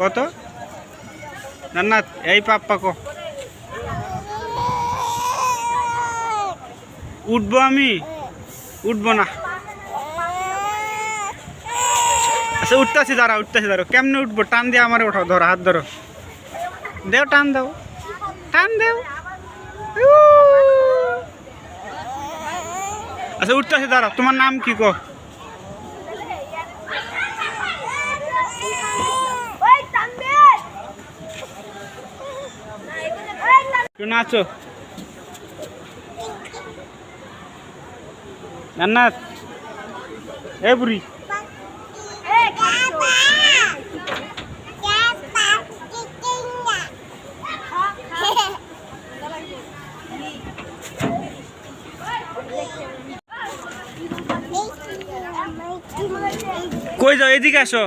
কত? জান্নাত এই পাপ্পা উঠবো আমি? উঠবো না। আচ্ছা উঠতেছি, দাঁড়া কেমনে উঠবো? টান দিয়ে আমার ওঠাও, ধরো হাত ধরো, দেও টান দাও, টান দেও। আচ্ছা উঠতেছি, দাঁড়াও। তোমার নাম কি কো? একটু নাচো জান্নাত। এ বুড়ি কই যাও? এদিকে আসো।